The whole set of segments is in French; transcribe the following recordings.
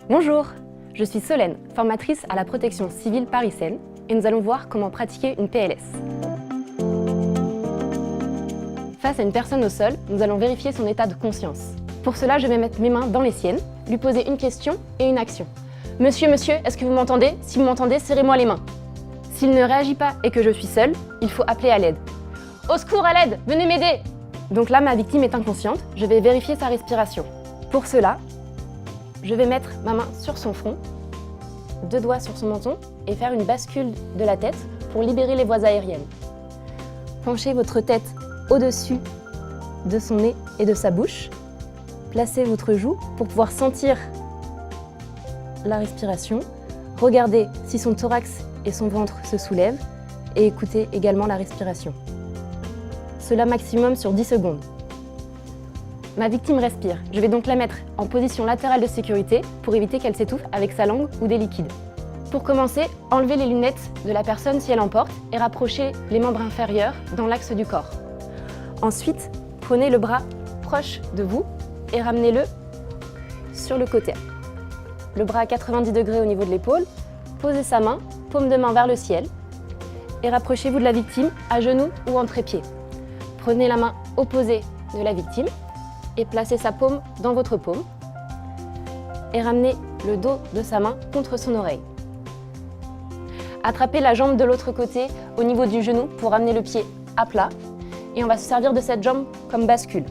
Bonjour, je suis Solène, formatrice à la protection civile Paris-Seine et nous allons voir comment pratiquer une PLS. Face à une personne au sol, nous allons vérifier son état de conscience. Pour cela, je vais mettre mes mains dans les siennes, lui poser une question et une action. Monsieur, est-ce que vous m'entendez? Si vous m'entendez, serrez-moi les mains. S'il ne réagit pas et que je suis seule, il faut appeler à l'aide. Au secours, à l'aide! Venez m'aider! Donc là, ma victime est inconsciente, je vais vérifier sa respiration. Pour cela, je vais mettre ma main sur son front, 2 doigts sur son menton et faire une bascule de la tête pour libérer les voies aériennes. Penchez votre tête au-dessus de son nez et de sa bouche. Placez votre joue pour pouvoir sentir la respiration. Regardez si son thorax et son ventre se soulèvent et écoutez également la respiration. Cela maximum sur 10 secondes. Ma victime respire. Je vais donc la mettre en position latérale de sécurité pour éviter qu'elle s'étouffe avec sa langue ou des liquides. Pour commencer, enlevez les lunettes de la personne si elle en porte et rapprochez les membres inférieurs dans l'axe du corps. Ensuite, prenez le bras proche de vous et ramenez-le sur le côté. Le bras à 90 degrés au niveau de l'épaule, posez sa main, paume de main vers le ciel et rapprochez-vous de la victime à genoux ou en trépied. Prenez la main opposée de la victime et placez sa paume dans votre paume et ramenez le dos de sa main contre son oreille. Attrapez la jambe de l'autre côté au niveau du genou pour ramener le pied à plat et on va se servir de cette jambe comme bascule.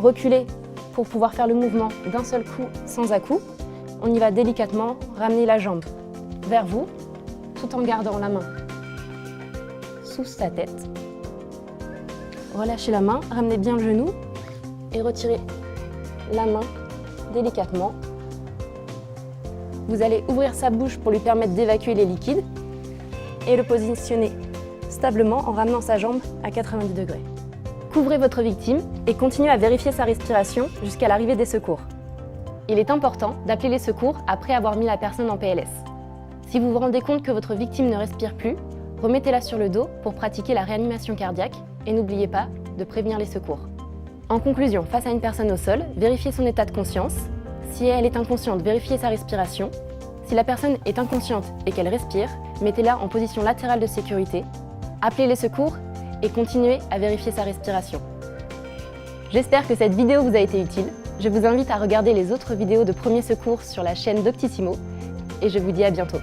Reculez pour pouvoir faire le mouvement d'un seul coup sans à-coups. On y va délicatement, ramener la jambe vers vous tout en gardant la main sous sa tête. Relâchez la main, ramenez bien le genou et retirez la main délicatement. Vous allez ouvrir sa bouche pour lui permettre d'évacuer les liquides et le positionner stablement en ramenant sa jambe à 90 degrés. Couvrez votre victime et continuez à vérifier sa respiration jusqu'à l'arrivée des secours. Il est important d'appeler les secours après avoir mis la personne en PLS. Si vous vous rendez compte que votre victime ne respire plus, remettez-la sur le dos pour pratiquer la réanimation cardiaque et n'oubliez pas de prévenir les secours. En conclusion, face à une personne au sol, vérifiez son état de conscience. Si elle est inconsciente, vérifiez sa respiration. Si la personne est inconsciente et qu'elle respire, mettez-la en position latérale de sécurité. Appelez les secours et continuez à vérifier sa respiration. J'espère que cette vidéo vous a été utile. Je vous invite à regarder les autres vidéos de premiers secours sur la chaîne Doctissimo et je vous dis à bientôt.